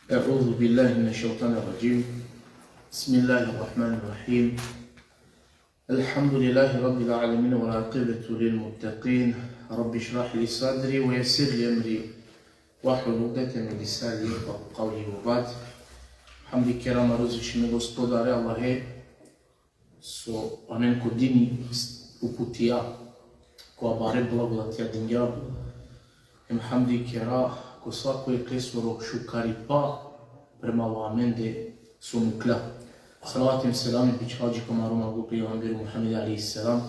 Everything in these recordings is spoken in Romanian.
أعوذ بالله من الشيطان الرجيم. بسم الله الرحمن الرحيم. الحمد لله رب العالمين والعاقبة للمتقين. رب اشرح لي صدري ويسر لي أمري واحلل عقدة من لساني يفقهوا قولي وبعد. Hamdi kerama rozlični gospodare Allahe, so onen kodini uputija, koja bare blagodatja dinjabu. Hamdi kera, ko svako je klesoro šukari pa, prema Allah'mende su mukla. Salavatim selam i bićhađi kamaruma gupri Ambiru Muhammed alaihi selam,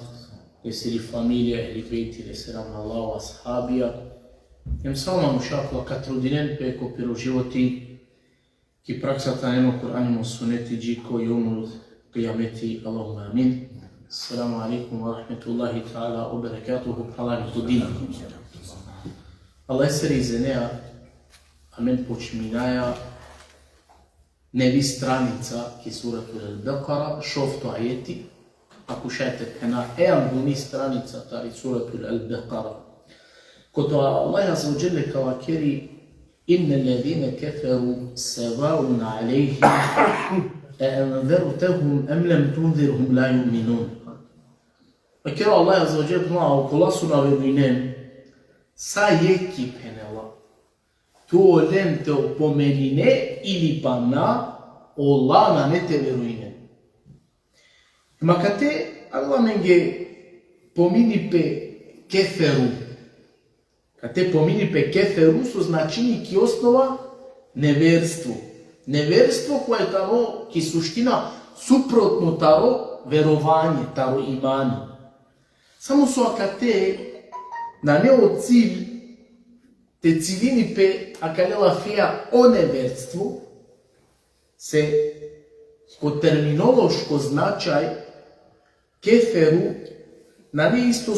lesiri familije, ili bejti, selam na Allahu ashabija. Salama mušakla katrudinen peko piro životi, ki praksata eno Kur'animo suneti džiko i umul qiyameti Allahumma amin. Assalamu alaikum wa rahmetullahi ta'ala wa barakatuhu halani kodina. Allah eseri izenea amen počminaja nevi stranica ki suratul al-Baqara šofto ajeti ako šajte kena eambuni stranica tari suratul al-Baqara koto Allah azza wa jalla kawakeri إن الذين كفروا سواء عليهم أأنذرتهم أم لم تنذرهم لا يؤمنون. وكرا الله عز وجل معه قلصنا ومنين سايكي بنلا تولم توبومنينه إلي بنا الله نانته veruine. Makate Allah menge pomini pe keferu. Kad te pomini pe keferu su značini ki osnova neverstvo. Neverstvo koje je taro ki suština suprotno taro verovanje, taro imani. Samo su akate na neo cilj te cilini pe akalela fija o neverstvu se kod terminološko značaj keferu na ne isto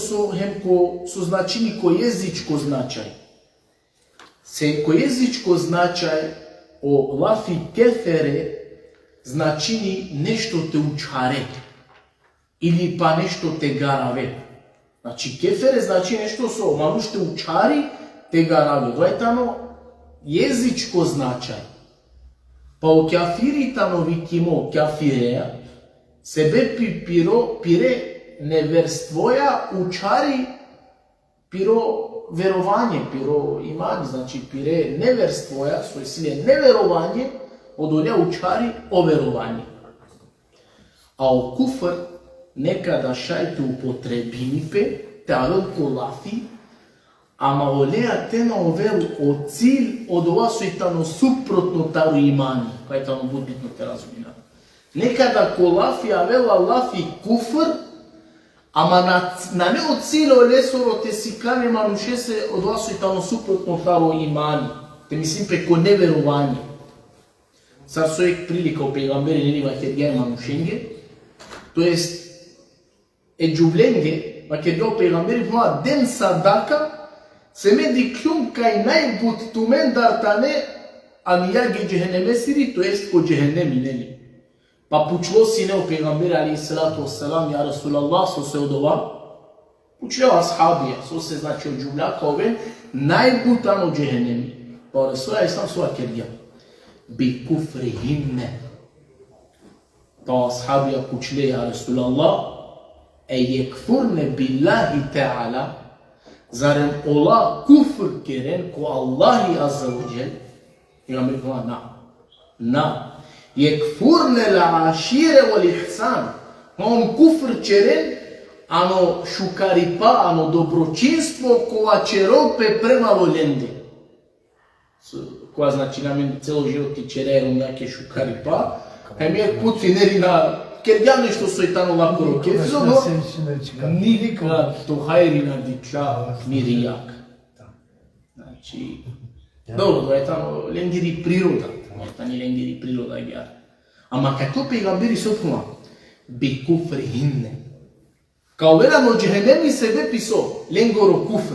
su značini ko jezičko značaj. Se ko jezičko značaj o lafi kefere značini nešto te učare ili pa nešto te garave. Znači kefere znači nešto su manuš te učari te garave. To je tano jezičko značaj. Pa o kafiri tano vikimo kafireja sebe pire neverstvoja učari piro verovanje, piro imani, znači pire neverstvoja, svoje sile neverovanje, odolja učari o verovanje. A o kufr nekada šajte upotrebinipe, te alko lafi, a maolea tena overu o cilj od ova su i tano suprotno taru imani, kaj je tano budbitno te razumina. Nekada ko lafi, a vela lafi kufr, ama na ne od cilja lesoro te sikane manuše se od vas su i tamo suprotno taro imani. Te mislim preko neverovanje. Sad su uvijek prilika u pegamberi neni vakedja manušenge. To jest edžuvlenge vakedja u pegamberi puna den sadaka se medi kljum kaj najbut tumen dartane amiyage džehenneme siri, to jest ko džehennemi neni. Pa pučlo sine u pegamberi alaihi salatu wassalam, ja Rasulallah, so se od ova, pučleo ashabija, so se znači od džuvljaka ove, najbutan od džehennemi. Pa Rasulallah islam su akerija, bi kufrihinne. Pa ashabija pučle, ja Rasulallah, yekfurne billahi ta'ala, zarem ola kufr keren ko Allahi azza wa jel, pegamberi kuma na. Yekfurne la ashire wal ihsan. On kufr čeren, ano šukaripa, ano dobročinstvo koja čerope prema voljende. Koja znači namen celo životi čererom neke šukaripa, kaj mi je putineri na kerja nešto su i tano lako roke. Nikad to hajrina diča ni rijak. Znači, dobro, da je tamo lengiri priroda. Tani lengiri priroda gjar. Ama kad to pegamberi sofuma, bi kufrihinne. Kao velano džehennemi sebe piso, lengoro kufr.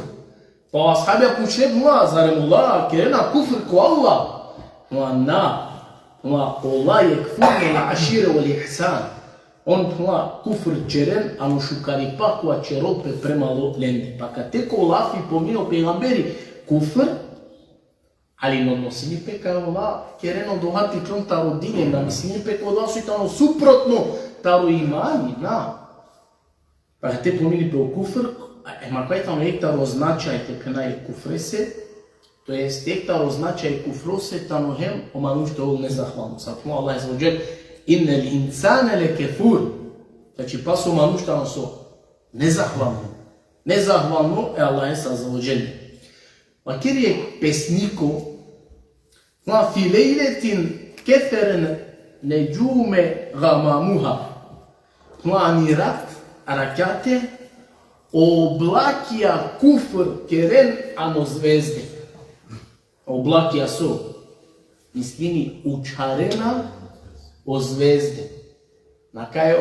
Pa ashabija pučne buma, zarem Allah, kerena kufr ko Allah. Ma na, ma Allah je kfurne la ašire wal ihsan. On ma kufr čeren, ano šukaripa koja čerope prema lende. Pa kad teko lafi pomino pegamberi kufr, ali ne odnosili pe kao la kereno dohati klon ta rodine, da mislim pe koda su tamo suprotno ta imani, na. Pa te pomili pe kufr, ma kaj tamo ekta označaj te pena je kufrese, to jest ekta označaj kufrose tamo hem o manuš to nezahvalno. Sapno Allah azza wa jal innal insana lekafur. Znači pa su manuš tamo so nezahvalno. Nezahvalno je Allah azza wa jal. Ma kjer je pesniku, ma fi lejletin keferen neđume gamamuha. Ma anirat arakate oblakija kufr keren ano zvezde. Oblakija su istini učarena o zvezde. Na kaj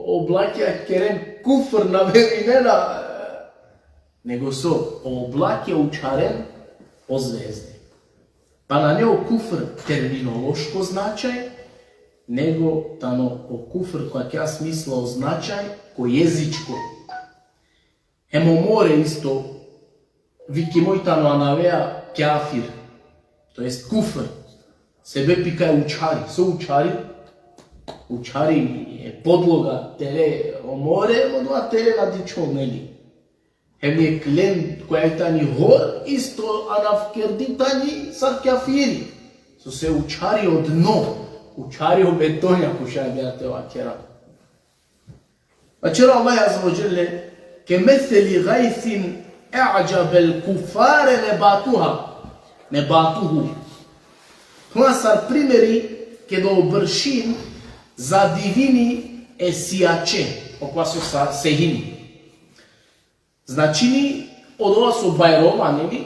oblakija keren kufr na verinena, nego su oblakija učaren o zvezde. Pa na njeo kufr terminološko značaj, nego tano o kufr kak ja smisla o značaj ko jezičko. Hemo more isto viki moj tano anavea kafir, to jest kufr. Sebe pikaj učari, so učari. Učari je podloga tere o more, odva tere na dičovneli. Hem je klen koja je tani hor, isto anavkerdi tani sa kafiri. So se učari od dno, učari o betonja kušaj bjate ovakera. Večera Allah azza wa jalla kemetheli gajthin a'jabel kufare nebatuhu. Tuna sar primeri kedo bršin za divini esijače, okva su sa sehini. Значини од ова со бајрома, нели?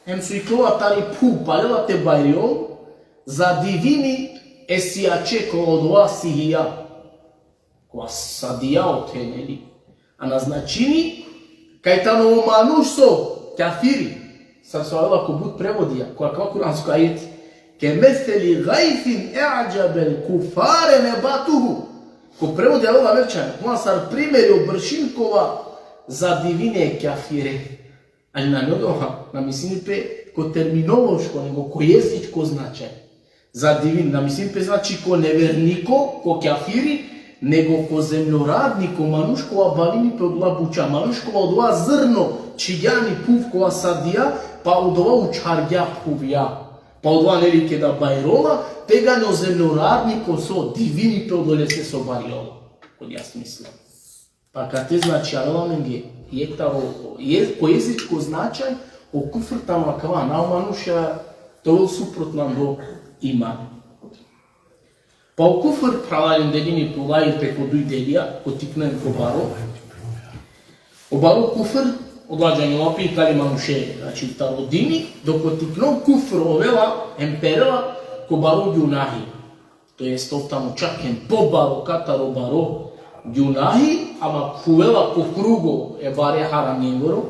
Ем су и клова тали пу палела те бајриол за дивини есијаче ко од ова сихија. Која садија те, нели? А на значини кај тано омануш со кафири. Сар со ова ко буд преводија, која као куранско ајет. Ке месели гајфин е'аджабел куфаре небатуху. Ко преводија ова верчаја. Тоа сар примери обршин кова za divine kafire. Ali na njega, na mislim pe ko terminološko, nego ko jezičko značaj. Za divin, na mislim pe znači ko neverniko, ko kafiri, nego ko zemljoradniko, manuškova balini pe odla buča, manuškova odla zrno, čijani puvkova sadija, pa odla učarja puvja. Pa odla nelike da bajrola, pegano zemljoradniko so divini pe odole se so bariola. Kod ja smislam. Pa kad te znači aromengi ko jezičko značaj o kufr tamo kava naumanuša to suprotno do imana. Pa o kufr pralaljen delini pulaj preko dujdelija potiknem ko baro. O baro kufr odlađanje opi kalima nuše znači ta rodini dok potiknom kufr ovela emperela ko baro junahi. To jest to tamo čaken po baro kataro baro Junahi, ama kuvela po krugo je bare haram njegoro.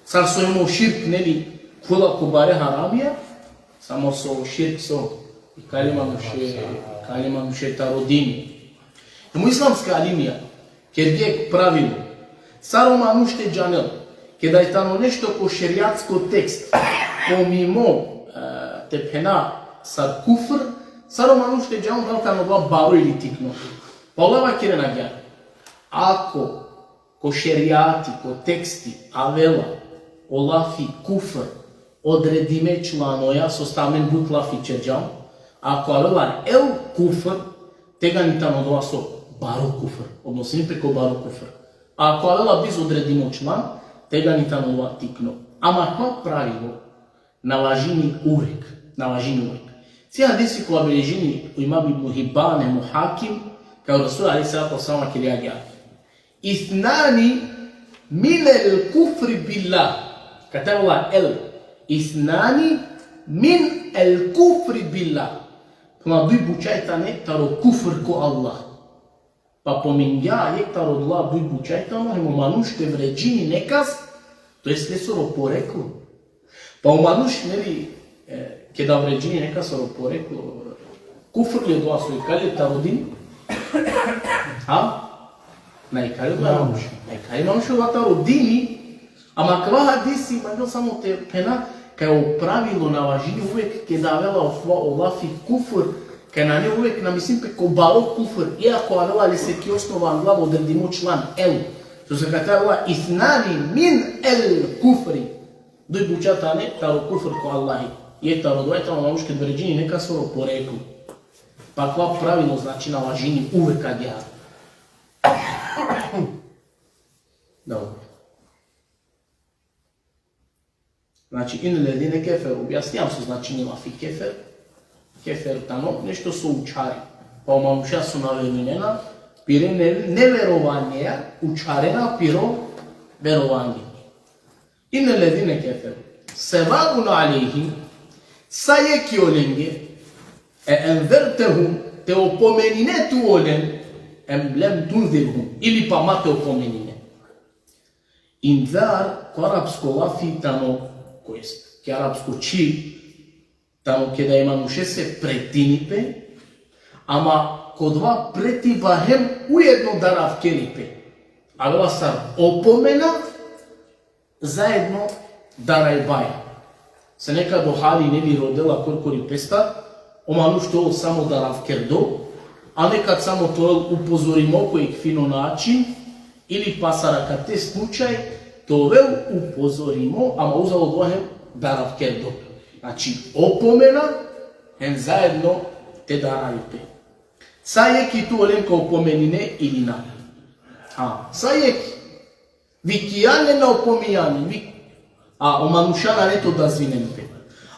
Sad so imao širk, neli, kula ko bare haramija, samo so širk so i kalima nuše ta rodini. Ему исламска алимија, ker je pravilo, saroma nušte džanel, kada je tamo nešto ko šerijatsko tekst, pomimo tepena sa kufr, saroma nušte džanel da tamo dva baro ili tikno. Pa olava kire nagyar. Ako ko šerijati, ko teksti, avela, olafi, kufr, odredime članoja, sostamen but lafi čeđam, ako avela el kufr, tega ni tamo dva so baro kufr, odnosini preko baro kufr. A ako avela biz odredimo član, tega ni tamo dva tikno. Ama kva pravilo, nalažini urek. Cija hadisi koja beležini u imam ibn Hibane, Muhakim, kao Rasul alaih sallatu wasallam kiriagija. Ithnani min el kufri billah. Katavila el. Ithnani min el kufri billah. Poma duj bučajtane taro kufr ko Allah. Pa pominja je taro dla duj bučajtane, hemo manušte vređini nekaz, to jest ne soro poreklo. Pa u manuš, neli, kada vređini nekaz soro poreklo, kufr li dva svoj kalje taro din, a? Najkari manuš. Najkari manuš je vataro dini, ama kva hadisi, manjel samo te pena, ca je pravilo na važini uvijek kada avela olafi kufr, kaj na ne uvijek na mislim pe ko balo kufr, iako avela li se ki osnovan glavo odredimo član el, što se kada avela isnani min el kufri, doj bučata ne, taro kufr ko Allahi, je taro dvajta na muške dveređini neka svoro poreklu. Pa kva pravilo znači na važini uvijek kad ja. Dobro. Znači, in ledine kefer, objasnijam se značenje lafi kefer. Kefer tamo, nešto su učari. Pa omanuša su navedenena, pire neverovanje, učarena piro verovanje. In ledine kefer, sevabun alihim, sa jeki olenge, envertehum, te opomenine tu olen, lem tunzirhum, ili pa ma te opomenine. Inzar, ko arapsko lafi tamo, ko jest, ki arapsko či, tamo kada imanuše se pretinipe, ama ko dva pretiba hem ujedno darav keripe. A bila sad opomena, zajedno daraj baja. Se nekad ohali ne bi rodila korkori pesta, omanuš to samo darav kerdo, a nekad samo to upozorimo kojeg fino način, ili pasara kad te slučaj, to vel upozorimo, ama uzalo dvojem darav kerdo. Znači, opomena, hen zajedno te daraju pe. Sajeki tu olenka opomenine ili na. Sajeki. Vikijane na opomijane. A omanušana ne to odazvinen pe.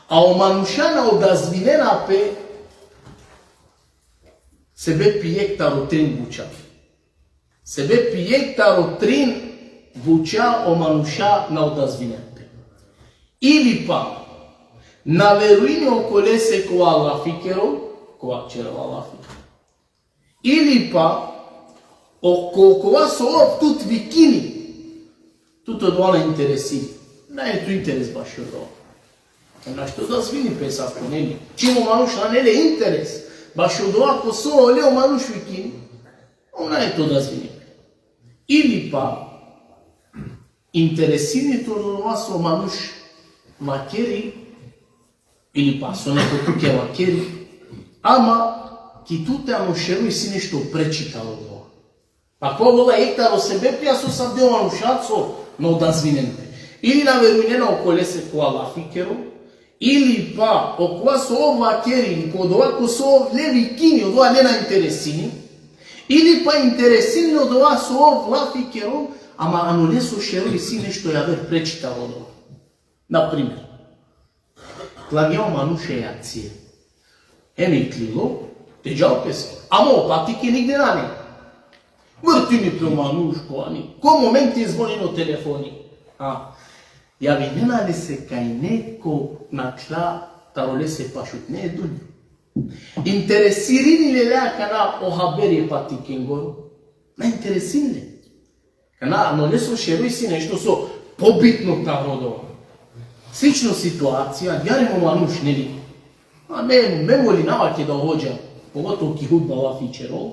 A omanušana odazvinena pe sebe pijek tarotrin buča. Sebe pijek tarotrin buča omanuša na odazvinen pe. Ili pa na veruine okolese ko Allah fikero, ko akčera Allah fikero. Ili pa oko vas ov tut vikini, tut od ona interesi. Ne je tu interes baš od ovo. Na što da svini pesa po neli. Čimo manuš na nele interes, baš od ovako so oleo manuš vikini, ona je to da svini. Ili pa interesini to od vas o manuš makeri, ili pa su neko tuke vakeri, ama ki tu te anušeru i si nešto prečitalo od ovo. Pa ko vola ektaro sebe pija su sam dio anušaco na odazvinente. Ili na veruinena okolese ko Allah fikero, ili pa okova su ovo vakeri, ili kod ovako su ovo levi kini, od ova nena interesini, ili pa interesini od ova su ovo la fikero, ama anulesu šeru i si nešto javer prečitalo od ovo. Naprimjer, Clavião manuše jacije. Emi klilo, te džao pesa. Amo, patike nigde nane. Vrti mi pre manuško, ani. Ko moment je zvonino telefoni? Ja vi nenade se kaj neko na tla tarole se pašut. Ne je dunju. Interesirini le lea kana o haberje patike ngoru. Na interesine. Kana anoleso šerui si nešto so pobitno narodova. Slična situacija, djarimo manuš neli. Me voli navake da hođa, pogotovo ki hudba ova fičerol.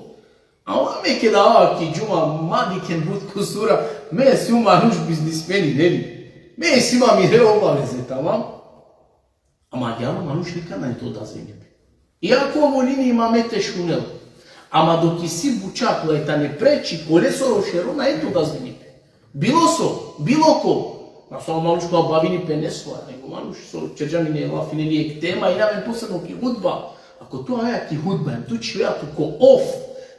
A ova me ke da ova ki džuma madiken bud kusura, me si u manuš biznismeni neli. Me si ima mi re obaveze tamo. Ama djaro manuš nikad ne to da zvenjebe. Iako ovo liniji ima mete šunel. Ama dok si bučak leta ne preči kolesoro šerona, je to da zvenjebe. Bilo ko. Na samo manuš kao bavini pe ne svoja, nego manuš so čerđani ne lafi ne lijek tema i namen posebno ki hudba. Ako to aja ki hudba, tu čivjatu ko of,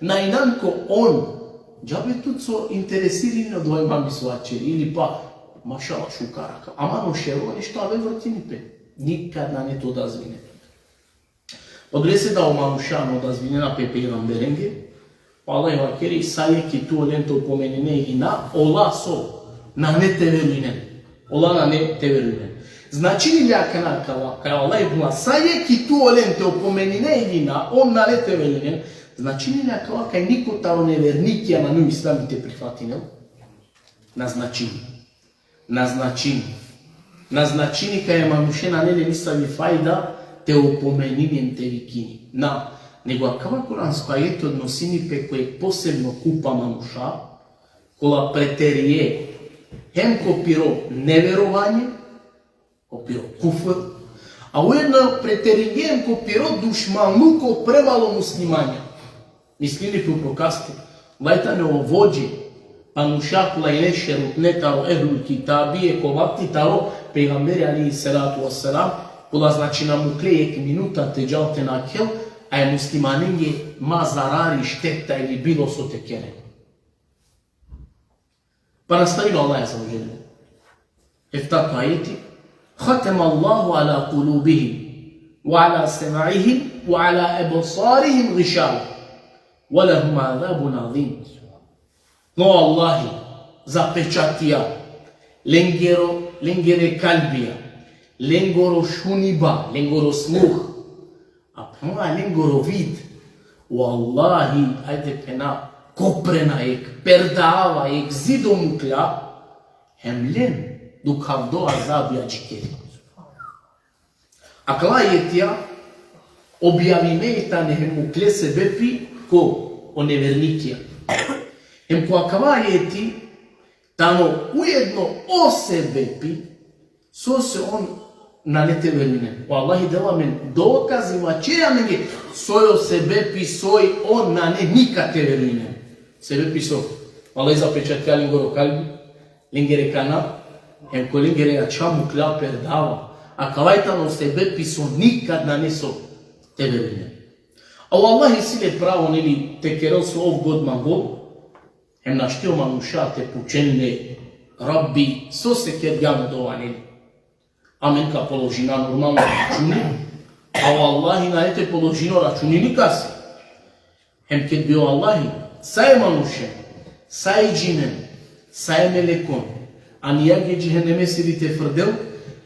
na inan ko on, džabe tu so interesirani od ovoj mami svačeri, ili pa mašala šukaraka. A mano ševo nešto ave vrtini pe. Nikad na ne to da zvine. Podre se da o manušano da zvine na pepe i ramberenge, pa Allah je vakeri sajeki tu olento pomenine i na ola so, na ne te veruinen. Ola na ne te veruinen. Značini ljaka kaj Allah je bula sajeki tu olente opomenine i na on na ne te veruinen. Značini ljaka kaj niko taro nevernikija na nju islami te prihvatine. Na značini kaj je manušena nele nisavi fajda te opomeninen te vikini. Nego akava kuransko ajete odnosini pe koje posebno kupa manuša, kola preterije hem ko piro neverovanje, o piro kufr, a ujedno preterigijem ko piro dušmanluko prevalo muslimanja. Mislili pi uprokasti, lajtane o vođi, anušak lajle šerutne taro ehlul kitabije, ko vakti taro pejgamberi alihi salatu wassalam, kula znači nam uklejek minuta te džalte na kel, a je muslimaninge ma zarari šteta ili bilo so te kere. Pa nastavilo Allah azza wa jalla. Eftatu ajeti, ختم الله على قلوبهم وعلى سمعهم وعلى أبصارهم غشاوة ولهم عذاب عظيم. No Allahi zapečatija lengere kalbija, lengoro šuniba, lengoro sluh, a prema lengoro vid. Wallahi, ajde pena koprena ek, perdava ek, zidom uklja, hemlen dok havdo azab jačikeri. Akla jetija objavime i ta nehemukle sebepi ko onevernikija. Hem ko akla jeti tano ujedno o sebepi so se on na nete verine. Wallahi dela men dokazima čeja meni sojo sebepi soj on na ne nikate verine. Sebepi so. Wallahi zapečatka lingoro kalbi, lingere kana, hem ko lingere ača mukla perdava. A kavajtano sebepi so nikad na ne so te verine. A Wallahi sile pravo neli te kerel su ov god magol, hem naštio manuša te pučenne rabbi so se kergano dovaneli. Amen ka položina normalno računi, a Wallahi na ete položino računi nikasi. Hem kad bio Wallahi, saje manuše, saje džinem, saje melekon, a nijage džihenneme sili te frdel,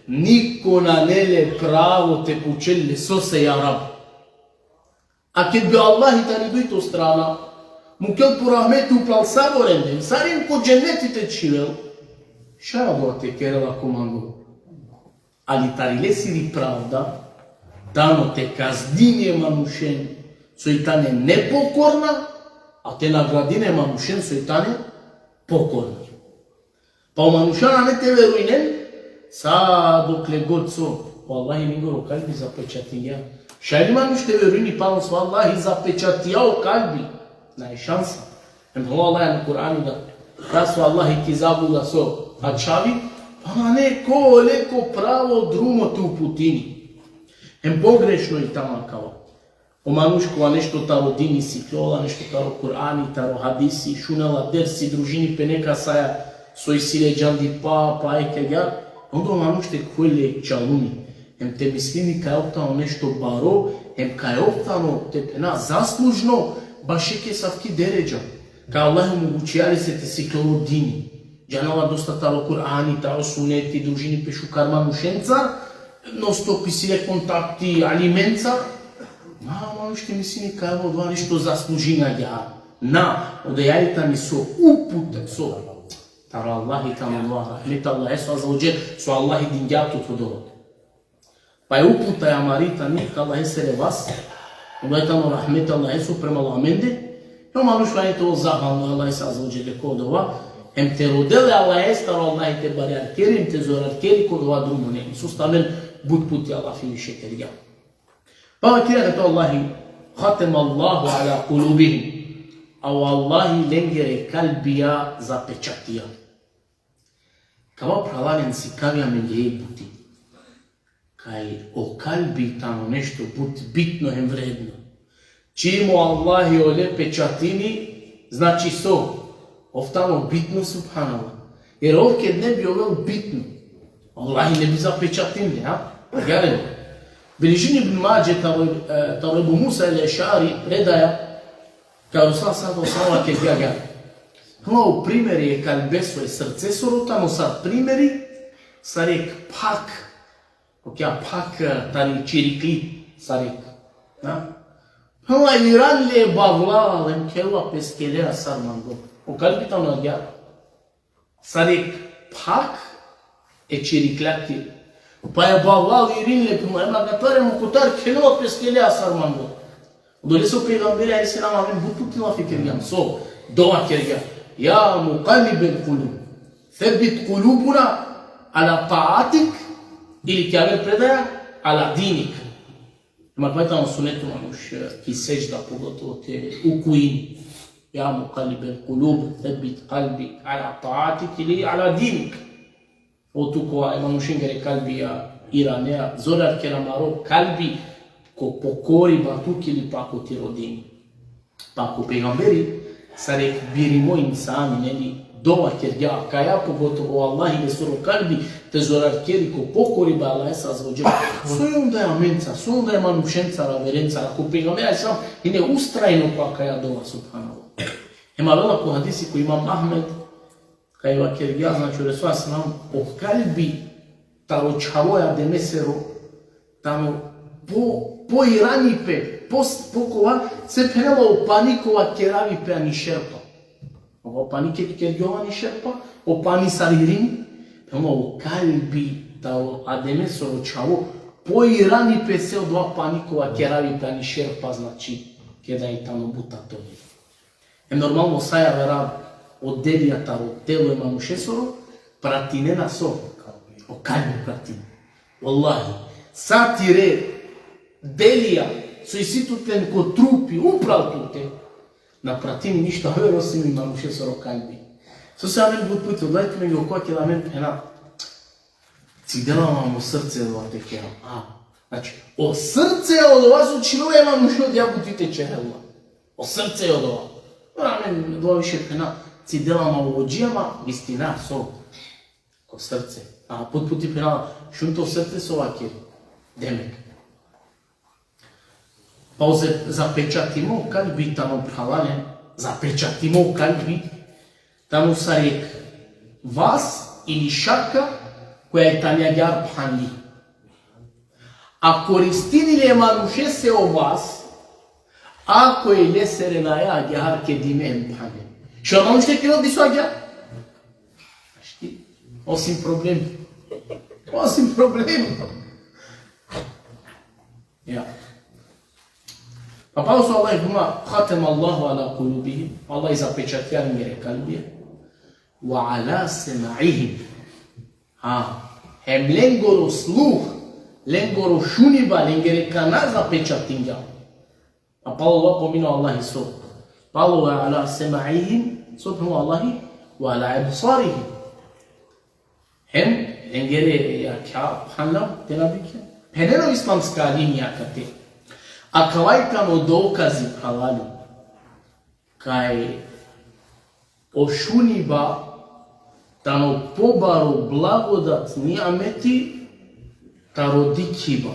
niko na nele pravo te pučelle so se ja rab. A kad bio Allahi ta ne dojto strana, mukel po rahmetu plal saborendem, sarim ko dženneti te čivel, šara doa te kerela komando. Ali tarile sili pravda, tano te kazdinje manušen, so i tane nepokorna, a te nagradine manušen so i tane pokorna. Pa u manušana ne te verujnen, sa dokle god so, Wallahi ningoro kalbi zapečatija. Šajli manuš te verujni, pa on so Wallahi zapečatija o kalbi. Na je šansa. Emho Allah je na Kur'anu da su Allahi kizabu da so ačavi, pa neko leko pravo drumo tu u putini. Em pogrešno i tamo kao. O manuškova nešto taro dini siklola, nešto taro Kur'ani, taro hadisi, šunala dersi, družini pe neka saja soj sile džandi pa eke gar. Onda manušte koje čaluni. Em te mislini kaj optano nešto baro, em kaj optano te pena zaslužno, baš eke savki deređa. Kaj Allah omogućijali se te siklolo dini. Džanova dosta talo Kur'ani, talo suneti, družini pe šukar manušenca, non stop sile kontakti alimenca. Manušte mislini kaj ovo dva nešto zaslužina ja. Na, odajajta mi so uputak so. Taro Allahi tamo Allah, rahmeta Allah, eso azawđer, so Allahi dingjatu to dorod. Pa je uputaj amarita nik, Allah esele vas, odaj tamo rahmeta Allah, eso prema lamende, no manuš vani to zahvalno, Allah es azawđer kodova, hem te rodele Allah es, taro Allah te bari arkeri, hem te zor arkeri kodova drumu ne, so stamen bud puti Allah fili šekerja. Pa vakira to Allahi, khatem Allahu ala kulubihim, a Wallahi lengere kalbija zapečatija. Kao pralanen si kavija menje puti. Kaj o kalbi tamo nešto bitno hem vredno. Čimo Allahi o lepe čatini, znači so. Ovtamo bitno subhanallah. Jer ovdje ne bi ovo bitno. Allahi ne bi zapečatili, ha? Gledajmo. Biližin ibn Mađe, taro Ebu Musa el-Ešari predaja, kao Ruslan sada osnova ke gaga. Hvala primjeri je kalbe svoje srce sorotamo sad primjeri, sarek pak, ok ja pak tari čirikli sarek. Hvala Iran le bavla lem kelva peskelera sarmango. O kalbi tamo nadja. Sarek pak e čiriklati. Pa je bavla Iran le pimo, ema gatare mu kutar kelva peskelera sarmango. Dole su pejgamberi alaihi salam avem bututila fikirgam. So, dova kirgam. يا مقلب القلوب ثبت قلوبنا على طاعتك Ili chiar predaja ala dinik. Ima gledamo sunetu manuš ki sežda, pogotovo te ukuin. Ja muqallibel qulub, thabbit qalbi ala ta'atik ili ala dinik. O tu ko manuš ingere kalbi ja iranea, zorar ke namaro kalbi ko pokori batuk ili pa ko ti rodini. Pa ko pegamberi sarek birimo insani, neli dova kerja, kaya pogotovo Allah ile suro kalbi, te zorar keri ko pokori ba Allah sa azvajel. So je onda je amenca, so onda je manušenca, raverenca, ako pegamberi sam, ine ustrajno pa kaya dova subhanallah. Ima vela ko hadisi ko imam Ahmed, kaya kerja, znači Resul sallam, o kalbi taro čavoja de mesero, tamo po irani pe, po kova, se penela o panikova keravi pe ani šerpa. O panike kerjova ani šerpa, o pani saririni, penela o kalbi taro ademesoro čavo, po irani pe se o dva panikova keravi pe ani šerpa, znači, keda i tamo buta to je. Normalno saja vera od delija taro telo ima mušesoro, pratinena so, o kalbi pratine. Wallahi, satire, delija, su i situten ko trupi, uprav tute, na pratini ništa hoj osim ima mušesoro kalbi. So se amen bud puti, odlajte mi go koke da men pena, cidela vam o srce od ovate kera. Znači, o srce od vas učilo je vam mušio od jabutite čehela. O srce od ova. Amen, dva više pena, cidela vam o ođijama, istina, so, o srce. A put puti pena, šunto srce so ovake, demek. Pa zapečatimo kalbi tamo halalen, zapečatimo kalbi, tamo sarek vas ili šaka koja je tanjagar phanli. A koristinile manuše se o vas, ako je lesere na ja agyar ke dime phanli. Și atunci te crede disu agyar? Știi? Osim problem. Osim problem. Ja. Apoi să Allah ibuma khatam Allahu ala qulubihim, Allah iza pečatjar mire kalbije, wa ala sema'ihim. Hem lengoro sluh, lengoro šuniba, lengere kana za pečatinja. Apoi Allah pominu Allah iso. Palu wa ala sema'ihim, subhanu Allahi, wa ala absarihim. Hem lengere ya kya phanla tenabike. Penero islamska linija kate. A kavajkano dokazi halali, kaj ošuniba tano pobaro blagodat niameti taro dikiba.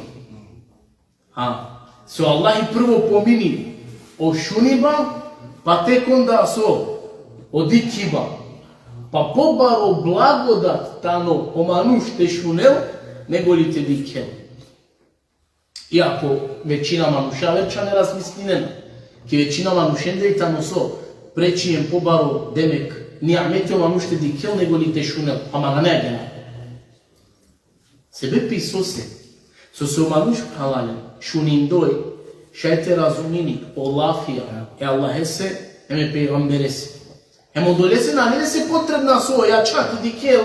So Allah prvo pomini ošuniba, pa tek onda so odikiba. Pa pobaro blagodat tano omanuš te šunel, nego li te dikel. Iako većina manuša veča ne razmislinena, ki većina manušende i tamo so prečijem pobaro demek niametio manušte dikel nego li te šunel, ama ga ne gena. Sebe piso se, so se o manuš halalen, šunindoj, šajte razumini, o lafija, Allah se, eme pejgambere se. Emo dole se na ne se potrebna so, ja čak i dikel,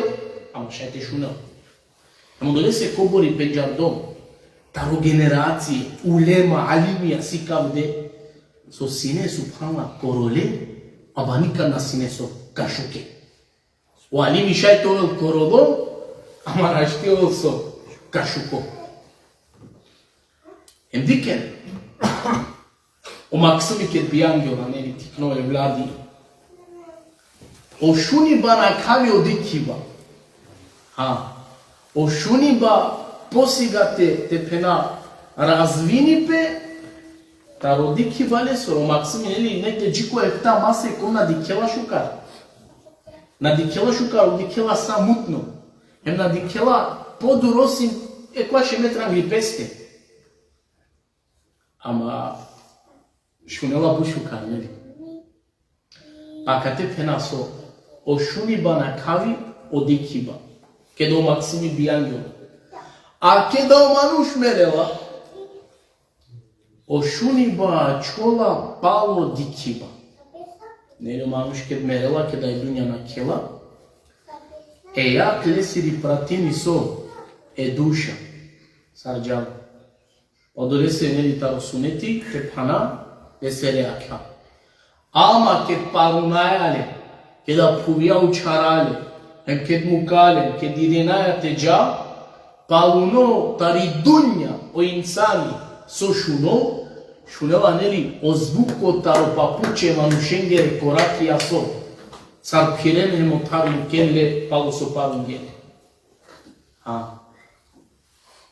ama šajte šunel. Emo dole se kobori penjardom, taro generacije, ulema, alimija, sikavde, so sine subhana korole, aba nikad na sine so kašuke. O alimi šaj to vel korolom, ama rašti vel so kašuko. Em diken, o maksimi ket bijangio na neviti, nove vladi, o šuniba na kavi odikiba, o šuniba posigate te pena razvinipe, ta rodiki vale soro maksimi ili negde džiko je ta masa i kom na dikela šukar. Na dikela šukar, dikela sa mutno. Em na dikela podur osim ekvaše metra gripeste. Ama šunela bu šukar, neli. A kad te pena so o šuniba na kavi o dikiba. Kedo maksimi bijangio. A kada o manuš merela, o šuniba čola palo dikiba. Nele o manuš kad merela, kada je dunja na kela, ja klesiri pratini so, e duša. Sarđal. Odore se nelitaro suneti, ke pana, vesele akha. Ama ke parunayale, ke da puvia učarale, hem ke mukale, ke dirinaya teja, paruno tari dunja o insani so šuno, šuneva neli o zvuko taro papuče manušengere koraki aso. Sar pirene hemo tarin kenle palo so parungene.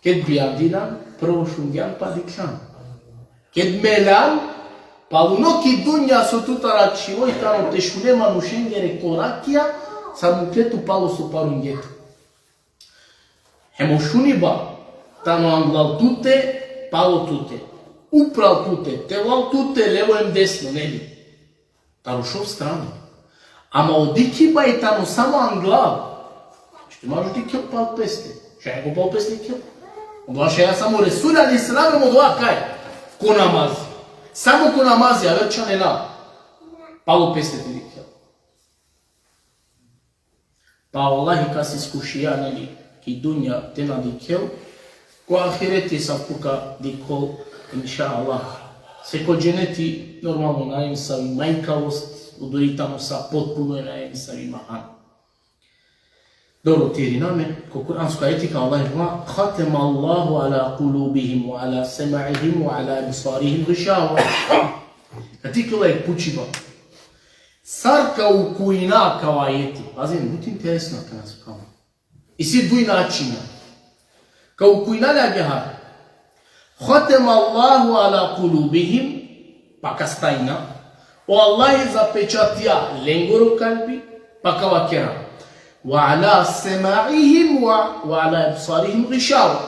Kad biadilan, prvo šungjan pa diklan. Kad melan, paluno ki dunja so tutara čivoj taro te šune manušengere korakija, sar mukletu palo so parungete. Hemo šuniba, tano anglal tute, palo tute. Upral tute, telal tute, levo em desno, neli. Taro šov strani. Ama odikiba je tamo samo anglal. Ще може ти кил пал песте. Ще го пал песте кил. Това ще я само Ресуля ali sallam mu doa kaj. Ko namazi. Samo ko namazi, a već ne na. Palo peste ti kil. Pa Allahi kas iskušija neli ki dunja te na dikil. Ko ahireti sa puka dikol, inša Allah. Se ko dženeti normalno na insavi manjkavost, udoritamo sa potpuno je na insavi mahan. Dobro tiri name, ko kuranska etika Allah je bila Khatema Allahu ala kulubihim, wa ala sema'ihim, wa ala absarihim ghishawa. Katikla je pučiva. Sarka u kujina kao ajeti. Pazim, muito interesno kad nas kao. I svi dvoj načina. Kao u kujina ljagehar. Khatema Allahu ala kulubihim, pa kastajna. O Allah je zapečatija lengoro kalbi, pa kao kera. وعلى سماعهم وعلى أبصارهم غشاوة.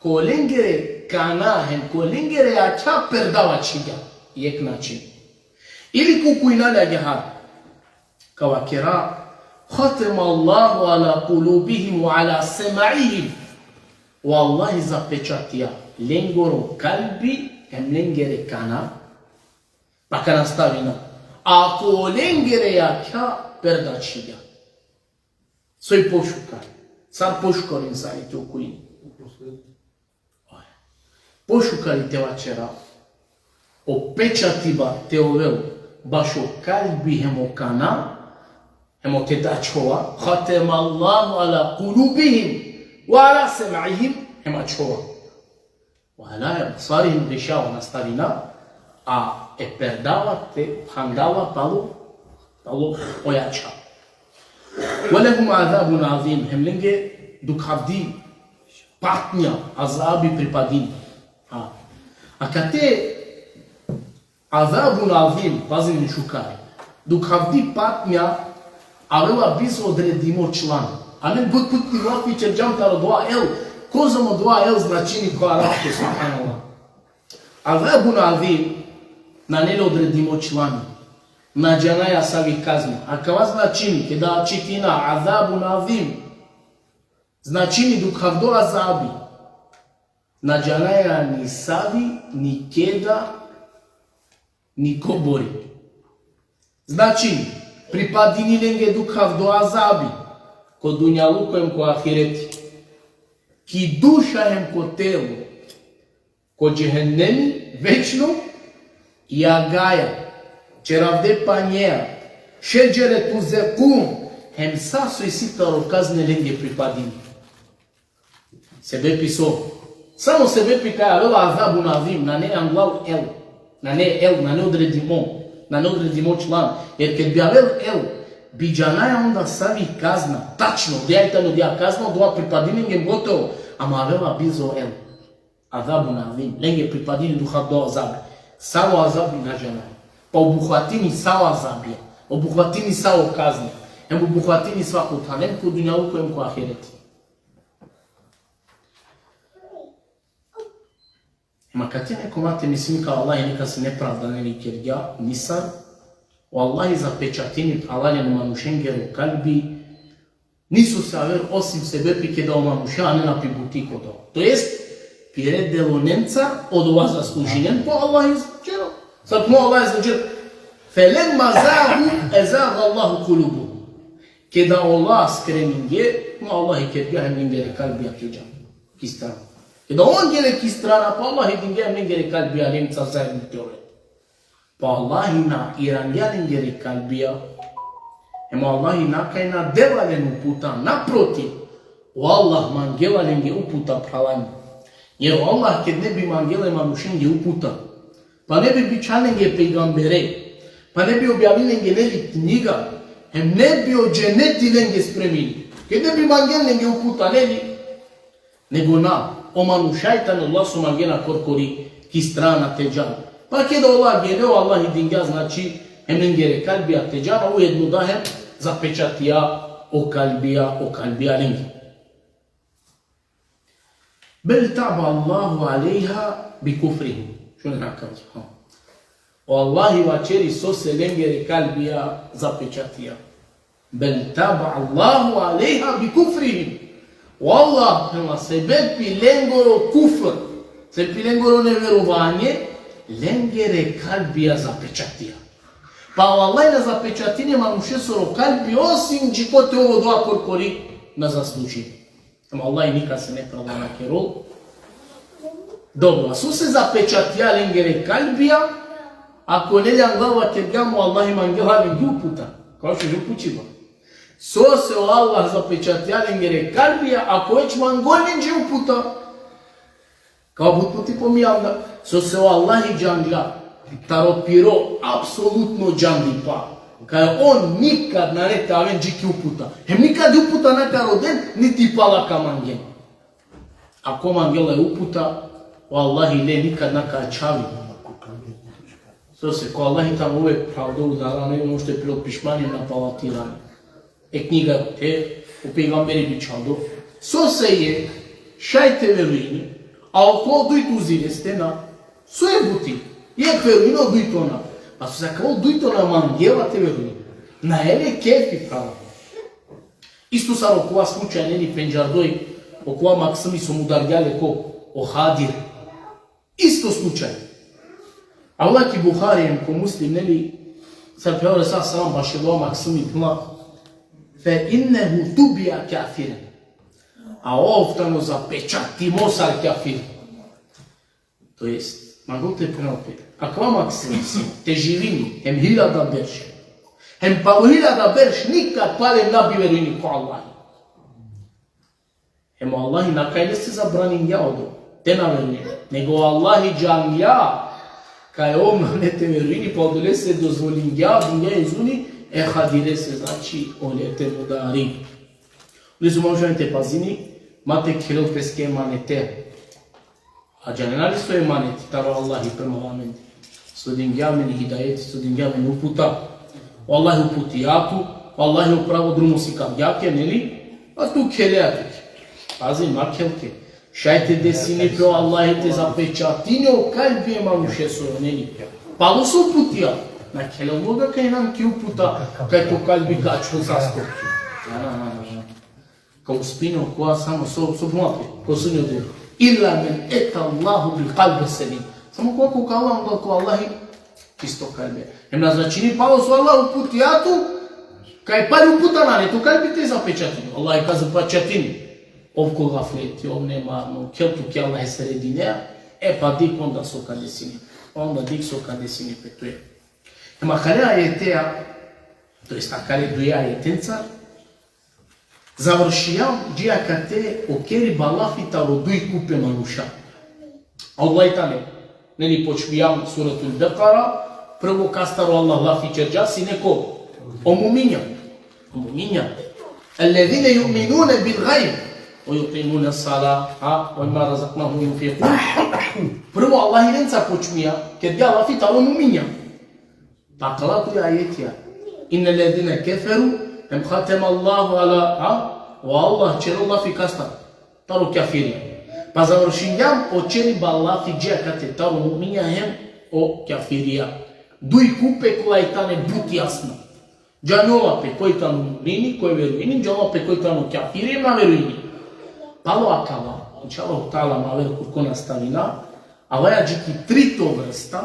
Kolengere kanahem, kolengere acha perdava čiga. Jek način. Ili kukujnala gehar. Kao kera. Khatema Allahu ala kulubihim wa ala sema'ihim. Wallahi zapečatija lengoro kalbi, hem lengere kana. Pa kana stavina. A kolengere acha perda čiga. Soi pošukar. Car pošukar insani te okolini. Pošukari te vačera. Opečatiba te ovel. Baš o kalbi hemo kana. Hemo te dačova. Khatema Allahu ala kulubihim. Wa ala sema'ihim. Hema čova. Wa ala absarihim ghishawa nastavina. A perdava te handava palo ojača. Walahum azabun azim. Hemlenge dukhavdi patnja azabi pripadin. A kad te azabun azim, pazim šukari, dukhavdi patnja aveva bis odredimo član. A ne god putni vlakvi će džamtaro 2L, kozamo 2L značini koja rafke, subhanallah. Azabun azim na ne odredimo član. Na džanaja savi kazna. A kava značini, kada čitina azabun azim, značini dukhavdo azabi. Na džanaja ni savi, ni keda, ni kobori. Značini, pripadini lenge dukhavdo azabi, ko dunjalu kojem ko ahireti. Ki dušajem ko telo, ko džehennemi, večno, i agaja. Čeravde panjea, šeđere tu zekum, hem saso i sitaro kazne lenge pripadini. Sebe piso. Samo sebe pikaja vela azabu nazim, na ne anglav el. Na ne odredimo član. Jer kad bi avel el, bi džanaja onda savi kazna, tačno, dejajtano dija kazna, doa pripadini ngem gotovo, ama vela bizo el. Azabu nazim, lenge pripadini duha do azabi. Samo azabi na džanaja. Pa obuhvatini sao azabija, obuhvatini sao kazne, hem obuhvatini svaku talenku dunjalu kojem ko ahireti. Ma kad ti neko mate mislim kao Allah neka se nepravda ne kerja, nisar, o Allahi zapečatini pralaljen manušengeru kalbi, nisu se aver osim sebe pike da o manuša, a ne na pibutiko do. To jest, pire delo nemca od ova zaslužiljen po Allah izđero. Sad mu Allah izđer, felemma zahu ezaga Allahu kulubu. Che da Allah screminge, ma Allah kerga hem lingere kalbi yapacağım. Kistra. Che da on gere kistrana pa Allah dinge hem lingere kalbi alim tsazay mutore. Pa Allah na irangia lingere kalbi ya. Hem Allah na kaina devale nu puta na proti. O Allah mangela linge uputa pralan. Jer Allah kad ne bi mangele manushinge uputa. Pa ne bi bičanenge peygambere. Pa ne bi objavljenje nevi knjiga. Hem ne bi o dženeti lenge spremili. Kad ne bi mangelenge uputa nevi. Nego na. O manušajtan Allah su mangena korkori ki strana teđana. Pa kada Allah geneo Allah i dinga znači hem lengere kalbija teđana ujedno da hem zapečatija o kalbija lengi. Bel taba Allahu alejha bi kufrihim. Što ne nakazi? O Allahi vačeri so se lengere kalbija zapečatija. Bel taba Allahu alejha bi kufrihim. O Allah prema sebe pi lengoro kufr. Se pi lengoro neverovanje, lengere kalbija zapečatija. Pa o Allah na zapečatine manušesoro kalbi osim džikote ovo dva korkori na zasluži. Allah nikad se ne prava na kerol. Dobro, a su se zapečatija lengere kalbija, ako ne ljan glava kergamu Allah ima angela lengi uputa. Kao što je upućiva. So se o Allah zapečatija lengere kalbija, ako već mangol lengi uputa. Kao bututi pomijavna. So se o Allah i džangla. Taropiro apsolutno džangli pa. Kaj on nikad na reta aven džiki uputa. Hem nikad uputa neka roden, niti pala ka mangen. Ako mangela je uputa, o Allahi ne nikad neka čavi. So se ko Allahi tam uvek pravda udala, ne ono što je pilot pišmanje na palatirane. Knjiga te u pejgamberi bi čaldo. So se je šajte veruini, a oko dujtu zile stena, so je buti. Je veruino dujtona. Pa su se kao dujtona mangela te veruini. Na ele kefi prava. Isto sa okova slučaja neni penđardoj, okova maksimi su mu dargale ko ohadir. Isto slučaj. Allah ki Buharijem ko muslim neli, sad pevore sa salam baš je ova maksimi pla, fe innehu tubija kafiren. A ovtano zapečati mosar kafiren. To jest, magote prenope. Akva maksimis, te živini, hem hiljada berš. Hem pa u hiljada berš nikad palem nabi veruini ko Allah. Hem Allahi na kaj ne se zabranim ja odo, te na veruini. Nego Allahi džan ja, kaj om ne te veruini, pa odole se dozvolim ja, dunja izuni, hadire se znači olete mudari. Ulizu možete pazini, mate kiril peske emanete. A džanenali su emaneti, taro Allahi prema vamenti. Sudinja meni hidayeti, sudinja meni uputa. Allahi uputi jaku, Allahi upravo drumu si kam jake, neli? A tu keleatik. Pazi, makelke. Šajte desini pe Allahi te zapečatine o kalbi manuše su, neli? Pa su uputija. Na kele moga kaj nam ki uputa, kaj to kalbi kaču zaskoči. Kao spino koja samo sob mlape, ko su nju duru. Illa men eta Allahu bil kalbe selim. Samo koliko kao onda ko Allahi čisto kalbe. Hem naznačini palo su Allah uputijatu, kaj pari uputa na ne, to kalbi te zapečatini. Allah je ka zapečatini. Ovko gafleti, ov nemarno, keltu ki Allah je sredinea, pa dik onda so ka desini. Onda dik so ka desini petuje. Ema care ajetea, to jest care duia ajetența, završijam džija ka te okeri balafita rodui kupe manuša. Allah je tane. Neni počvijam suratul Beqara, prvo kastaru Allah lafi čerđa si neko omuminja. Omuminja. Alladhine yu'minune bil gajb. O yuqimune sala, o ima razaknahu yufiqun. Prvo Allah i renca počvija, kad ga lafi ta omuminja. Pa kalatu je ajetija. Inne ledine keferu, em khatem Allahu ala, o Allah čero lafi kastar. Taro kafirija. Pa završinjam o čeri bala fidžija kate taro mu'minja hem o kafirija. Duj kupe koja je tane but jasno. Džanola pe koji tano mu'mini, koji veruini, džanola pe koji tano kafirija na veruini. Palo akala, inšallah ta'ala maver kurkona stavina, a vaja džiki tri to vrsta,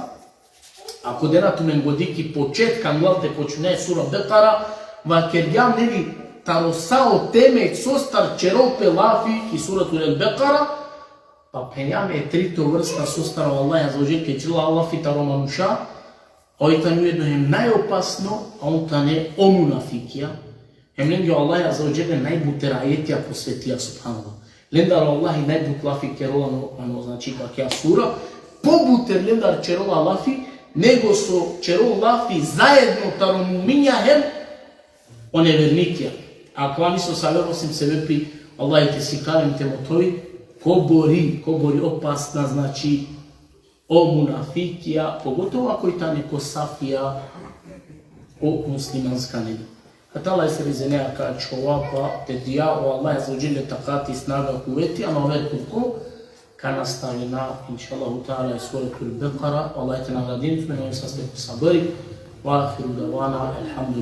ako denatu men godiki početka nglalte počune sura Beqara, va kerjam nevi tarosao temek sostar čerov pe lafi i suratul al-Beqara, pa penjame trito vrsta sostara o Allah azza wa jal, ke čila Allah fi taro manuša, oj tam ujedno je najopasno, a on ta ne o munafikija, hem lengi Allah azza wa jal najbute ajetija posvetija subhanallah. Lendar Allah i najbut lafi kerolano, znači kakja sura, pobuter lendar čerola lafi, nego so čerol lafi zajedno taro muminjahem o nevernikija. Ako vam isto savjero sim sebepi, Allah i te si kalem te motovi, ko bori opasna, znači o munafikija, pogotovo ako i ta neko safija o muslimanska nebi. Kad Allah se rizenea ka čovapa, te dija o Allah za uđile takati snaga kuveti, a na ove kurko, ka nastavi na, inša Allahu ta'ala, suratul Beqara, Allah te nagradin, tu me novi sasteku sabari, wa ahiru davana, alhamdulillah.